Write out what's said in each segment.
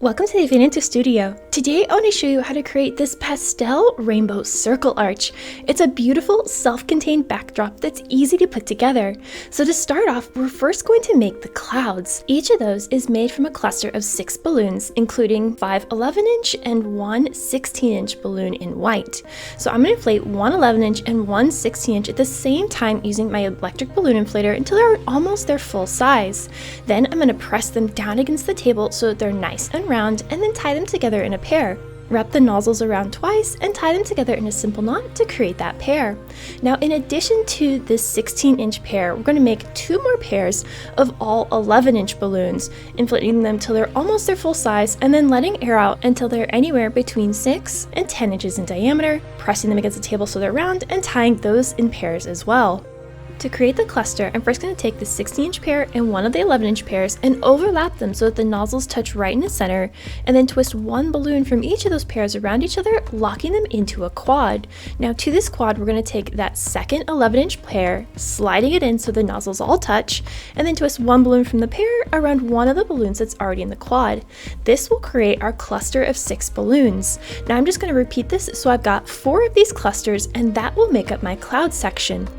Welcome to the Vanity Studio. Today I want to show you how to create this pastel rainbow circle arch. It's a beautiful self-contained backdrop that's easy to put together. So to start off, we're first going to make the clouds. Each of those is made from a cluster of 6 balloons, including 5 11-inch and 1 16-inch balloon in white. So I'm going to inflate one 11-inch and one 16-inch at the same time using my electric balloon inflator until they're almost their full size. Then I'm going to press them down against the table so that they're nice and round, and then tie them together in a pair. Wrap the nozzles around twice and tie them together in a simple knot to create that pair. Now, in addition to this 16-inch pair, we're going to make 2 more pairs of all 11-inch balloons, inflating them till they're almost their full size and then letting air out until they're anywhere between 6 and 10 inches in diameter, pressing them against the table so they're round and tying those in pairs as well. To create the cluster, I'm first going to take the 16-inch pair and one of the 11-inch pairs and overlap them so that the nozzles touch right in the center, and then twist one balloon from each of those pairs around each other, locking them into a quad. Now to this quad, we're going to take that second 11-inch pair, sliding it in so the nozzles all touch, and then twist one balloon from the pair around one of the balloons that's already in the quad. This will create our cluster of 6 balloons. Now I'm just going to repeat this so I've got 4 of these clusters, and that will make up my cloud section.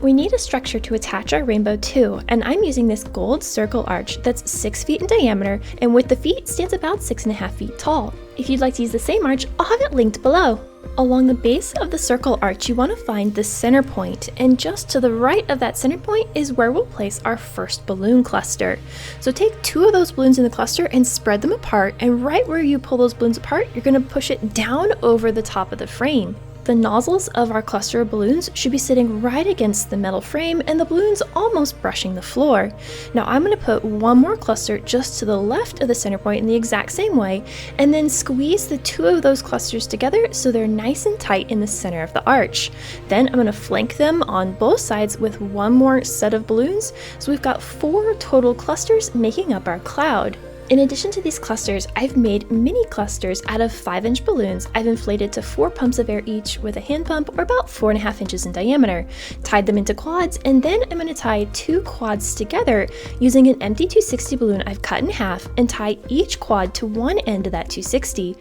We need a structure to attach our rainbow to, and I'm using this gold circle arch that's 6 feet in diameter and with the feet stands about 6.5 feet tall. If you'd like to use the same arch, I'll have it linked below. Along the base of the circle arch, you want to find the center point, and just to the right of that center point is where we'll place our first balloon cluster. So take 2 of those balloons in the cluster and spread them apart, and right where you pull those balloons apart, you're going to push it down over the top of the frame. The nozzles of our cluster of balloons should be sitting right against the metal frame and the balloons almost brushing the floor. Now I'm going to put one more cluster just to the left of the center point in the exact same way, and then squeeze the 2 of those clusters together so they're nice and tight in the center of the arch. Then I'm going to flank them on both sides with one more set of balloons, so we've got 4 total clusters making up our cloud. In addition to these clusters, I've made mini clusters out of 5-inch balloons I've inflated to 4 pumps of air each with a hand pump, or about 4.5 inches in diameter, tied them into quads, and then I'm going to tie 2 quads together using an empty 260 balloon I've cut in half and tie each quad to one end of that 260.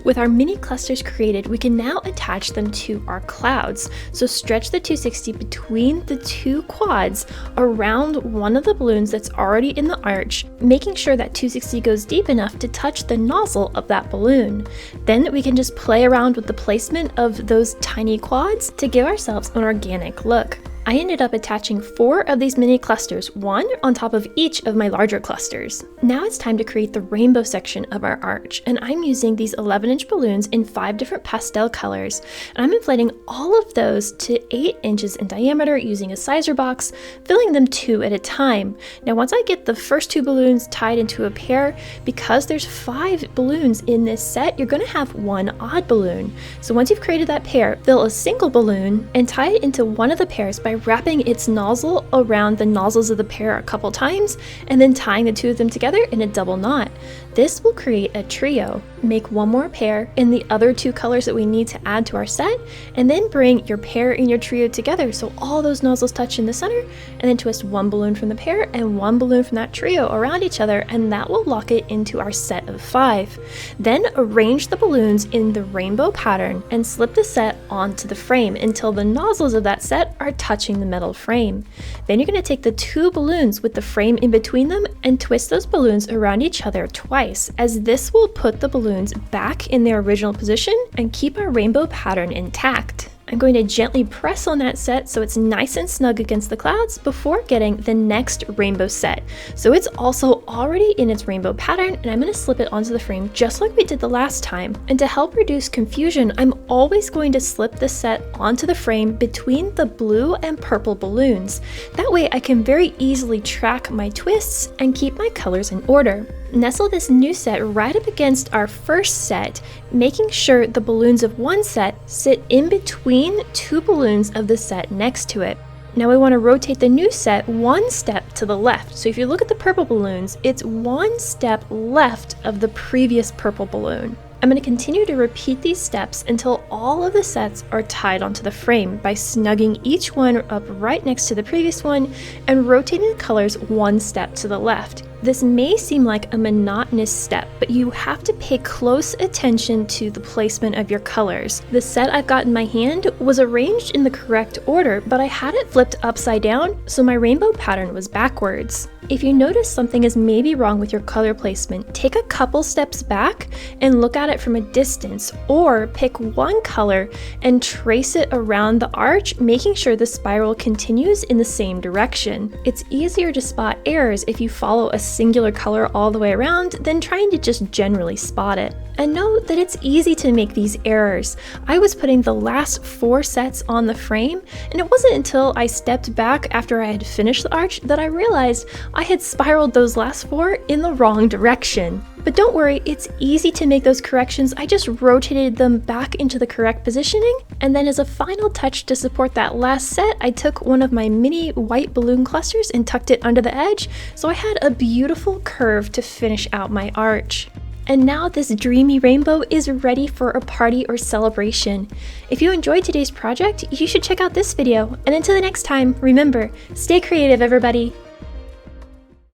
With our mini clusters created, we can now attach them to our clouds. So stretch the 260 between the 2 quads around one of the balloons that's already in the arch, making sure that 260 goes deep enough to touch the nozzle of that balloon. Then we can just play around with the placement of those tiny quads to give ourselves an organic look. I ended up attaching 4 of these mini clusters, one on top of each of my larger clusters. Now it's time to create the rainbow section of our arch, and I'm using these 11-inch balloons in 5 different pastel colors, and I'm inflating all of those to 8 inches in diameter using a sizer box, filling them 2 at a time. Now once I get the first 2 balloons tied into a pair, because there's 5 balloons in this set, you're going to have 1 odd balloon. So once you've created that pair, fill a single balloon and tie it into one of the pairs by wrapping its nozzle around the nozzles of the pair a couple times and then tying the 2 of them together in a double knot. This will create a trio. Make 1 more pair in the other 2 colors that we need to add to our set, and then bring your pair and your trio together so all those nozzles touch in the center, and then twist 1 balloon from the pair and 1 balloon from that trio around each other, and that will lock it into our set of 5. Then arrange the balloons in the rainbow pattern and slip the set onto the frame until the nozzles of that set are touching the metal frame. Then you're going to take the 2 balloons with the frame in between them and twist those balloons around each other twice, as this will put the balloons back in their original position and keep our rainbow pattern intact. I'm going to gently press on that set so it's nice and snug against the clouds before getting the next rainbow set. So it's also already in its rainbow pattern, and I'm going to slip it onto the frame just like we did the last time. And to help reduce confusion, I'm always going to slip the set onto the frame between the blue and purple balloons. That way I can very easily track my twists and keep my colors in order. Nestle this new set right up against our first set, making sure the balloons of one set sit in between 2 balloons of the set next to it. Now we want to rotate the new set 1 step to the left. So if you look at the purple balloons, it's 1 step left of the previous purple balloon. I'm going to continue to repeat these steps until all of the sets are tied onto the frame by snugging each one up right next to the previous one and rotating the colors 1 step to the left. This may seem like a monotonous step, but you have to pay close attention to the placement of your colors. The set I've got in my hand was arranged in the correct order, but I had it flipped upside down, so my rainbow pattern was backwards. If you notice something is maybe wrong with your color placement, take a couple steps back and look at it from a distance, or pick one color and trace it around the arch, making sure the spiral continues in the same direction. It's easier to spot errors if you follow a singular color all the way around than trying to just generally spot it. And note that it's easy to make these errors. I was putting the last 4 sets on the frame, and it wasn't until I stepped back after I had finished the arch that I realized I had spiraled those last 4 in the wrong direction. But don't worry, it's easy to make those corrections. I just rotated them back into the correct positioning, and then as a final touch to support that last set, I took one of my mini white balloon clusters and tucked it under the edge, so I had a beautiful curve to finish out my arch. And now this dreamy rainbow is ready for a party or celebration. If you enjoyed today's project, you should check out this video. And until the next time, remember, stay creative, everybody!